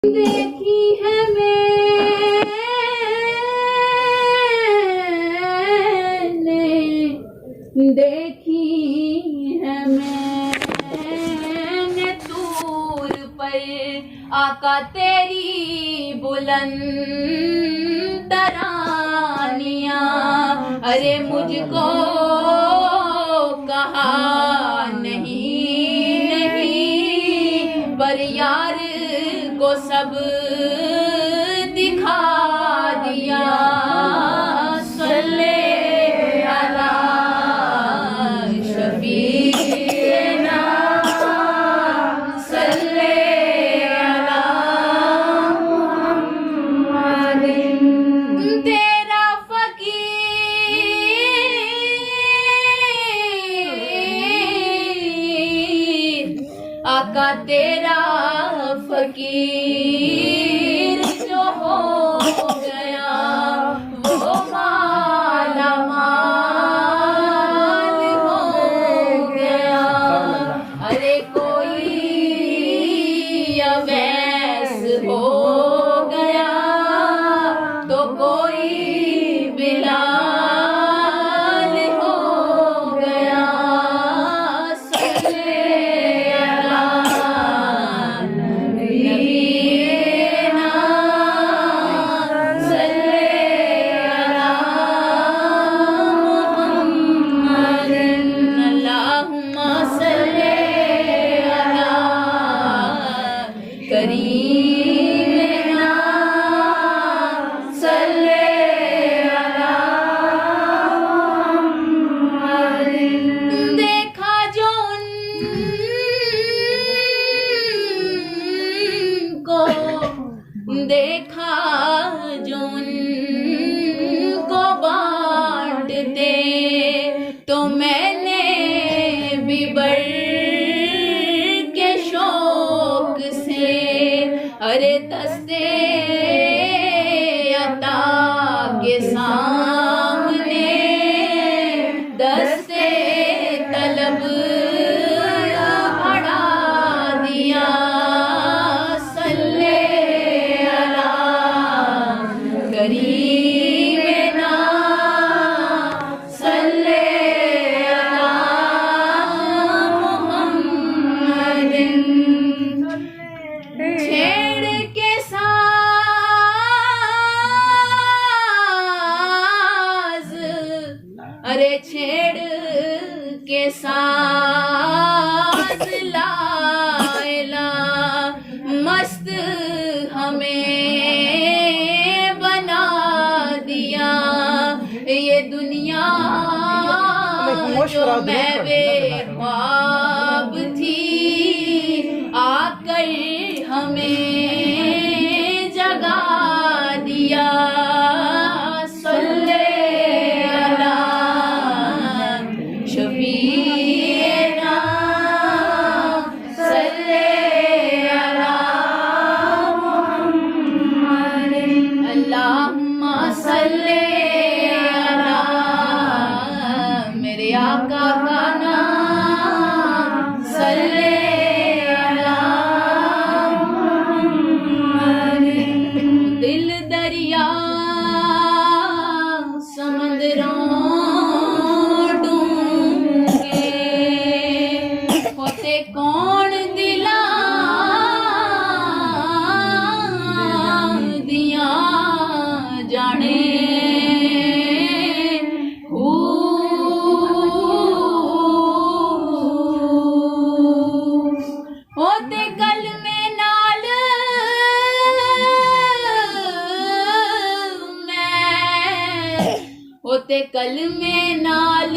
देखी है मैंने, देखी है मैंने दूर पर आका तेरी बुलंद तरानियां। अरे मुझको कहा नहीं पर यार को सब दिखा दिया। सल्ले अला शफीना, सल्ले अला मुहम्मदिन। तेरा फकीर आका तेरा फकीर जो हो गया वो माला माल हो गया। अरे कोई अवैस हो गया तो कोई बिलाल हो गया। सल्ले अला नबीना, सल्ले अला मुहम्मदिन। अल्लाहुम्मा सल्ले अला करीमिना, सल्ले अला मुहम्मदिन। देखा जो उनको, देखा जो उनको बांटते तो मैंने भी बढ़ के शौक से अरे दस्ते अता के सामने दस्ते तलब बढ़ा दिया। सल्ले अला करीमिना, सल्ले अला मुहम्मदिन। छेड़ के साज, अरे छेड़ के साज लाएला मस्त हमें बना दिया। ये दुनिया जो मैं बेख्वाब थी आकर हमें जगा दिया। सल्ले अला शफीना, सल्ले अला मुहम्मदिन। अल्लाहुम्मा सल्ले अला, मेरे आका का नाम सल्ले अला मुहम्मदिन। दिल दरिया समंदरों डूंगे होते कौन दिला दिया जाने। होते कल में नाल होते कल में नाल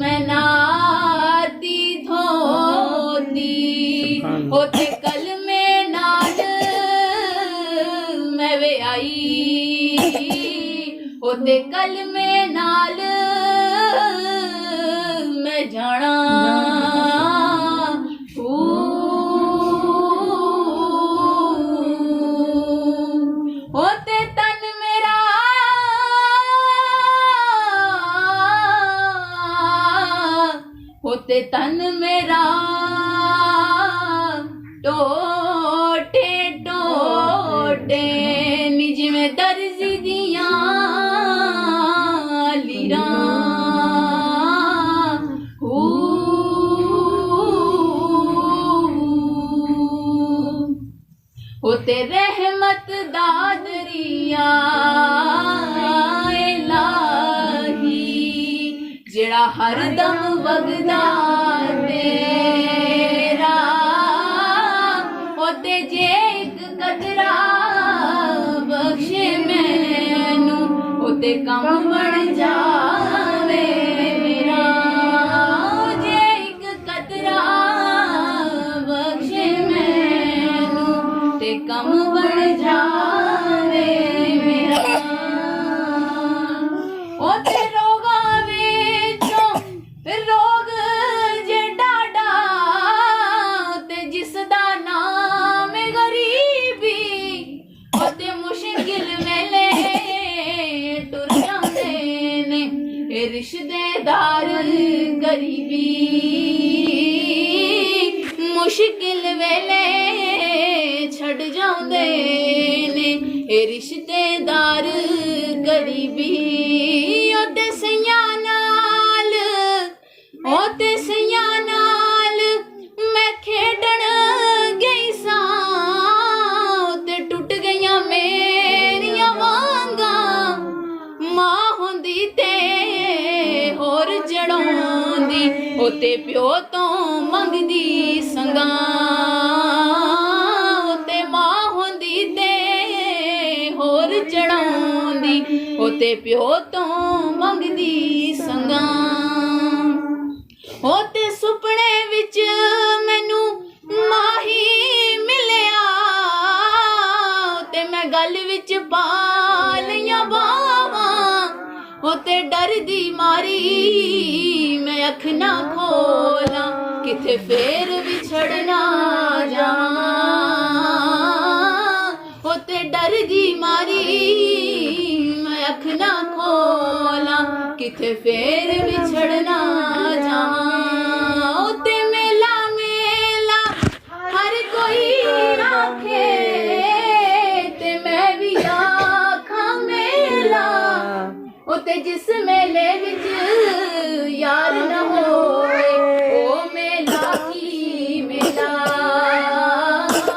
मैं नाती धोती। होते कल में नाल मैं वे आई। होते कल में नाल मैं जाना। होते तन मेरा होते तन मेरा टोट ਟੁੱਟੇ ਨੀ ਜਿਵੇਂ ਦਰਜ਼ੀ ਦੀਆਂ ਲੀਰਾਂ ਹੋ ਤੇ ਰਹਿਮਤ ਦਾ ਦਰਿਆ ਇਲਾਹੀ ਜਿਹੜਾ ਹਰਦਮ ਵਗਦਾ ਤੇਰਾ ਉਹ ਤੇ ਜੇ ਇੱਕ ਕਤਰਾ ਬਖਸ਼ੇ ਮੈਨੂੰ ਉਹ ਤੇ ਕੰਮ ਬਣ ਜਾਵੇ ਮੇਰਾ ਜੇ ਇੱਕ ਕਤਰਾ ਬਖਸ਼ੇ ਮੈਨੂੰ ਤੇ ਕੰਮ ਬਣ ਜਾਵੇ ਮੇਰਾ ਉਹ ਤੇ ਰੋਗਾਂ ਵਿੱਚੋਂ ਰੋਗ ਜੇ ਡਾਢਾ ਤੇ ਜਿਸ ਦਾ ਨਾਮ ਹੈ ਗਰੀਬੀ ਉਹ ਤੇ ਮੁਸ਼ਕਿਲ ਵੇਲੇ ਟੁਰ ਜਾਂਦੇ ਨੇ ਇਹ ਰਿਸ਼ਤੇਦਾਰ ਗਰੀਬੀ ਮੁਸ਼ਕਿਲ ਵੇਲੇ ਛੱਡ ਜਾਂਦੇ ਨੇ ਇਹ ਰਿਸ਼ਤੇਦਾਰ ਗਰੀਬੀ ਉਹਦੇ ਸਈਆਂ ਨਾਲ ਮੈਂ ਖੇਡਣ ਗਈ ਸਾਂ ਤੇ ਟੁੱਟ ਗਈਆਂ ਮੇਰੀਆਂ ਵਾਂਗਾਂ ਮਾਂ ਹੁੰਦੀ ਤੇ ਹੋਰ ਜੜਾਉਂਦੀ ਉਹ ਤੇ ਪਿਓ ਤੋਂ ਮੰਗਦੀ ਸੰਗਾਂ ਉਹ ਤੇ ਮਾਂ ਹੁੰਦੀ ਤੇ ਹੋਰ ਚੜਾਉਂਦੀ ਉਹ ਤੇ ਪਿਓ ਤੋਂ ਮੰਗਦੀ ਸੰਗਾਂ ਉਹ ਤੇ ਸੁਪਨੇ ਵਿੱਚ ਮੈਨੂੰ ਮਾਹੀ ਮਿਲਿਆ ਤੇ ਮੈਂ ਗੱਲ ਵਿੱਚ ਪਾ ਲਈਆਂ ਬਾਵਾਂ ਉਹ ਤੇ ਡਰਦੀ ਮਾਰੀ ਮੈਂ ਅੱਖ ਨਾ ਖੋਲਾਂ ਕਿਥੇ ਫੇਰ ਵਿਛੜ ਨਾ ਜਾਵਾਂ ਉਹ ਤੇ ਡਰਦੀ ਮਾਰੀ ਮੈਂ ਅੱਖ ਨਾ ਖੋਲਾਂ ਕਿਥੇ ਫੇਰ ਵਿਛੜ ਨਾ ਜਾਵਾਂ ਉਹ ਤੇ ਮੇਲਾ ਹਰ ਕੋਈ ਆਖੇ ਤੇ ਮੈਂ ਵੀ ਆਖਾਂ ਮੇਲਾ ਉਹ ਤੇ ਜਿਸ ਮੇਲੇ ਵਿੱਚ ਯਾਰ ਨਾ ਹੋਵੇ ਉਹ ਮੇਲਾ ਕੀ ਮੇਲਾ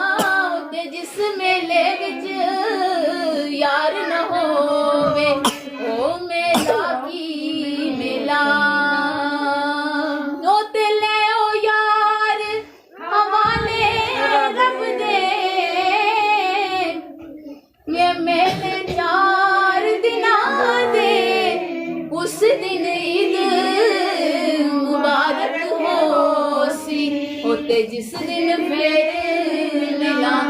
ਉਹ ਤੇ ਜਿਸ ਮੇਲੇ ਵਿੱਚ ਯਾਰ ਨਾ ਹੋਵੇ ਉਹ ਮੇਲਾ ਕੀ ਮੇਲਾ ਉਹ ਤੇ ਲੈ ਉਹ ਯਾਰ ਹਵਾਲੇ ਰੱਬ ਦੇ ਇਹ ਮੇਲੇ 4 ਦਿਨਾਂ ਦੇ ਉਸ ਦਿਨ ਈਦ ਮੁਬਾਰਕ ਹੋ ਸੀ ਉਹ ਤੇ ਜਿਸ ਦਿਨ ਫੇਰ